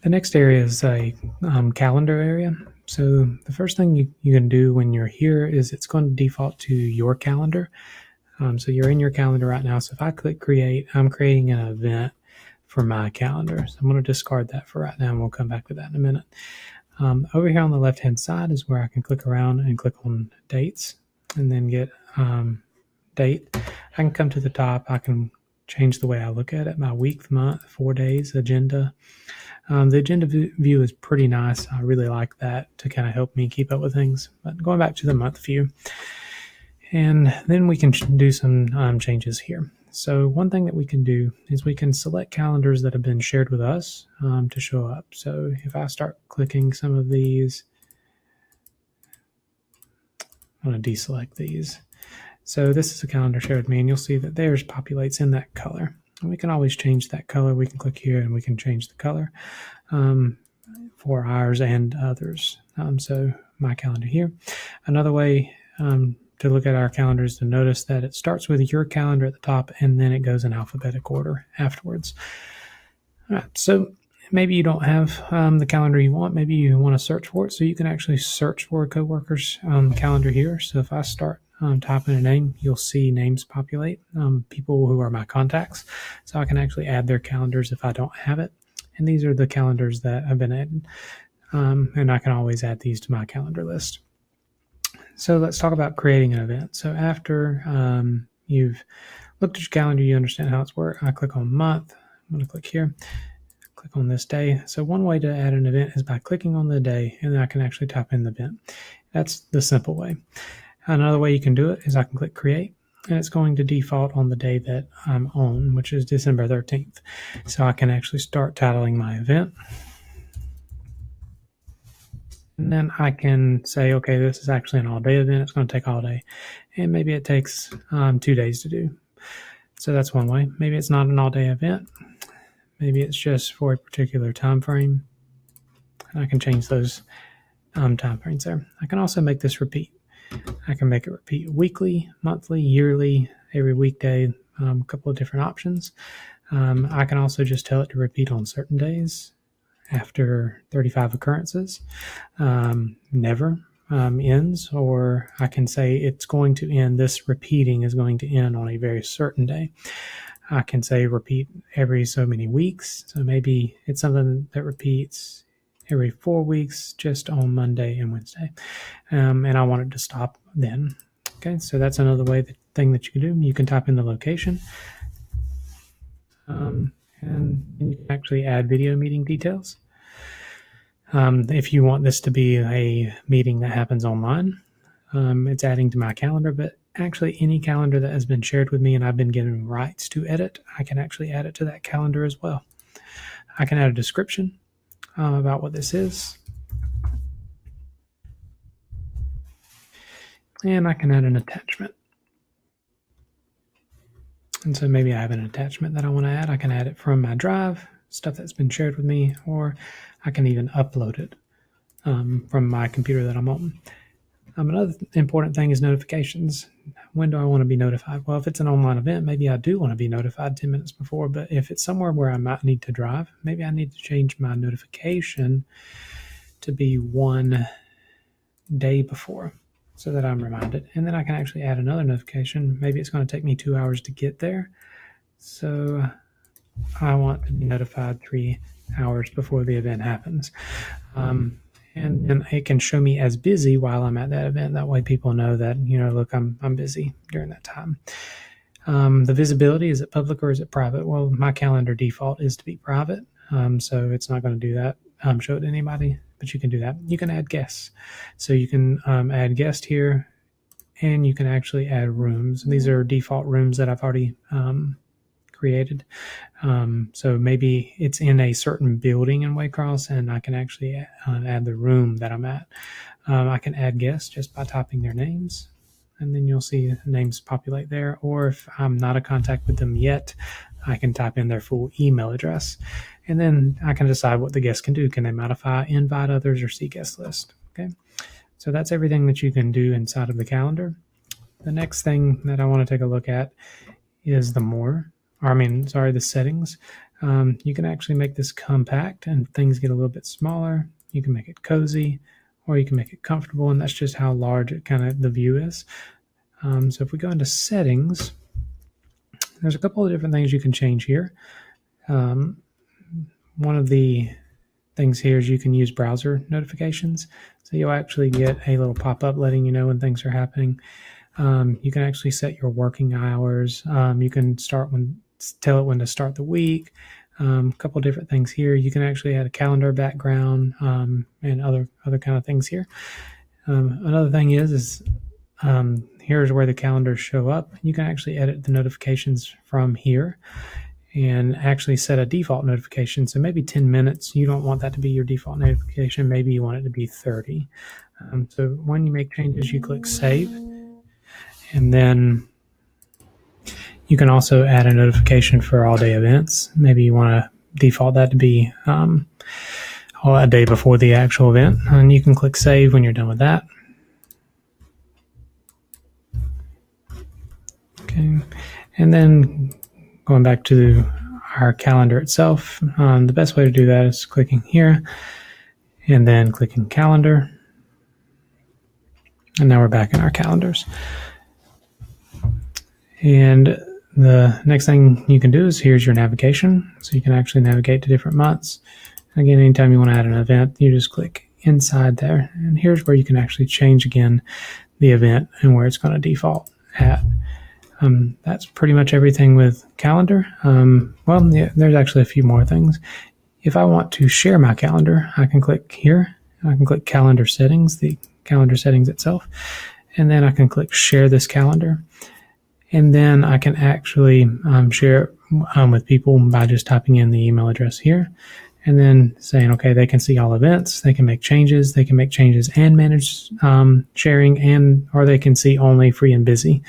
The next area is a calendar area. So the first thing you can do when you're here is it's going to default to your calendar. So you're in your calendar right now. So if I click create, I'm creating an event for my calendar. So I'm going to discard that for right now, and we'll come back to that in a minute. Over here on the left-hand side is where I can click around and click on dates and then get date. I can come to the top. I can change the way I look at it, my week, month, 4 days, agenda. The agenda view is pretty nice. I really like that to kind of help me keep up with things. But going back to the month view, and then we can do some changes here. So one thing that we can do is we can select calendars that have been shared with us to show up. So if I start clicking some of these, I'm going to deselect these. So this is a calendar shared with me, and you'll see that theirs populates in that color. And we can always change that color. We can click here and we can change the color for ours and others. So my calendar here. Another way to look at our calendars to notice that it starts with your calendar at the top and then it goes in alphabetic order afterwards. All right, so maybe you don't have the calendar you want. Maybe you want to search for it. So you can actually search for a coworker's calendar here. So if I start typing a name, you'll see names populate, people who are my contacts. So I can actually add their calendars if I don't have it. And these are the calendars that have been added. And I can always add these to my calendar list. So let's talk about creating an event. So after you've looked at your calendar, you understand how it's worked. I click on month. I'm going to click here. Click on this day. So one way to add an event is by clicking on the day, and then I can actually type in the event. That's the simple way. Another way you can do it is I can click create, and it's going to default on the day that I'm on, which is December 13th. So I can actually start titling my event. And then I can say, okay, this is actually an all-day event. It's going to take all day. And maybe it takes 2 days to do. So that's one way. Maybe it's not an all-day event. Maybe it's just for a particular time frame. And I can change those time frames there. I can also make this repeat. I can make it repeat weekly, monthly, yearly, every weekday, a couple of different options. I can also just tell it to repeat on certain days after 35 occurrences, never ends, or I can say it's going to end, this repeating is going to end on a very certain day. I can say repeat every so many weeks. So maybe it's something that repeats every 4 weeks, just on Monday and Wednesday. And I want it to stop then. Okay, so that's another thing that you can do. You can type in the location. And you can actually add video meeting details. If you want this to be a meeting that happens online, it's adding to my calendar, but actually any calendar that has been shared with me and I've been given rights to edit, I can actually add it to that calendar as well. I can add a description about what this is. And I can add an attachment. And so maybe I have an attachment that I want to add. I can add it from my drive, stuff that's been shared with me, or I can even upload it from my computer that I'm on. Another important thing is notifications. When do I want to be notified? Well, if it's an online event, maybe I do want to be notified 10 minutes before, but if it's somewhere where I might need to drive, maybe I need to change my notification to be 1 day before so that I'm reminded. And then I can actually add another notification. Maybe it's going to take me 2 hours to get there. So I want to be notified 3 hours before the event happens. And it can show me as busy while I'm at that event. That way people know that, look, I'm busy during that time. The visibility, is it public or is it private? Well, my calendar default is to be private. So it's not going to do that, show it to anybody, but you can do that. You can add guests. So you can add guest here, and you can actually add rooms. And these are default rooms that I've already created. So maybe it's in a certain building in Waycross, and I can actually add the room that I'm at. I can add guests just by typing their names, and then you'll see the names populate there. Or if I'm not a contact with them yet, I can type in their full email address, and then I can decide what the guests can do. Can they modify, invite others, or see guest list? Okay, so that's everything that you can do inside of the calendar. The next thing that I want to take a look at is the settings. You can actually make this compact and things get a little bit smaller. You can make it cozy, or you can make it comfortable, and that's just how large it the view is. So if we go into settings, there's a couple of different things you can change here. One of the things here is you can use browser notifications. So you'll actually get a little pop-up letting you know when things are happening. You can actually set your working hours. You can tell it when to start the week. A couple different things here. You can actually add a calendar background and other kind of things here. Another thing is here's where the calendars show up. You can actually edit the notifications from here and actually set a default notification. So maybe 10 minutes, you don't want that to be your default notification. Maybe you want it to be 30. So when you make changes, you click save. And then you can also add a notification for all day events. Maybe you want to default that to be a day before the actual event. And you can click save when you're done with that. Okay. And then going back to our calendar itself, the best way to do that is clicking here and then clicking calendar. And now we're back in our calendars. And the next thing you can do is here's your navigation. So you can actually navigate to different months. Again, anytime you want to add an event, you just click inside there. And here's where you can actually change again the event and where it's going to default at. That's pretty much everything with calendar. There's actually a few more things. If I want to share my calendar, I can click here. I can click calendar settings, the calendar settings itself. And then I can click share this calendar. And then I can actually share it with people by just typing in the email address here and then saying, okay, they can see all events, they can make changes and manage sharing, or they can see only free and busy.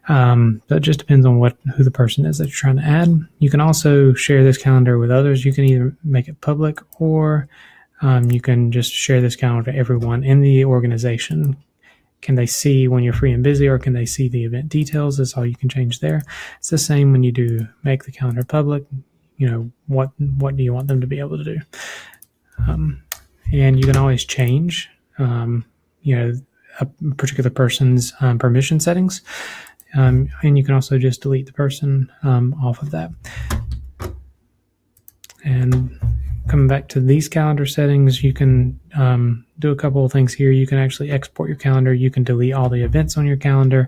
So it just depends on who the person is that you're trying to add. You can also share this calendar with others. You can either make it public or you can just share this calendar to everyone in the organization. Can they see when you're free and busy, or can they see the event details? That's all you can change there. It's the same when you do make the calendar public. What do you want them to be able to do? And you can always change, a particular person's permission settings. And you can also just delete the person off of that. And coming back to these calendar settings, you can do a couple of things here. You can actually export your calendar. You can delete all the events on your calendar.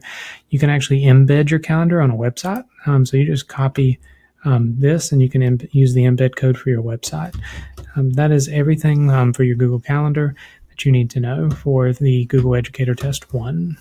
You can actually embed your calendar on a website. So you just copy this and you can use the embed code for your website. That is everything for your Google Calendar that you need to know for the Google Educator Test 1.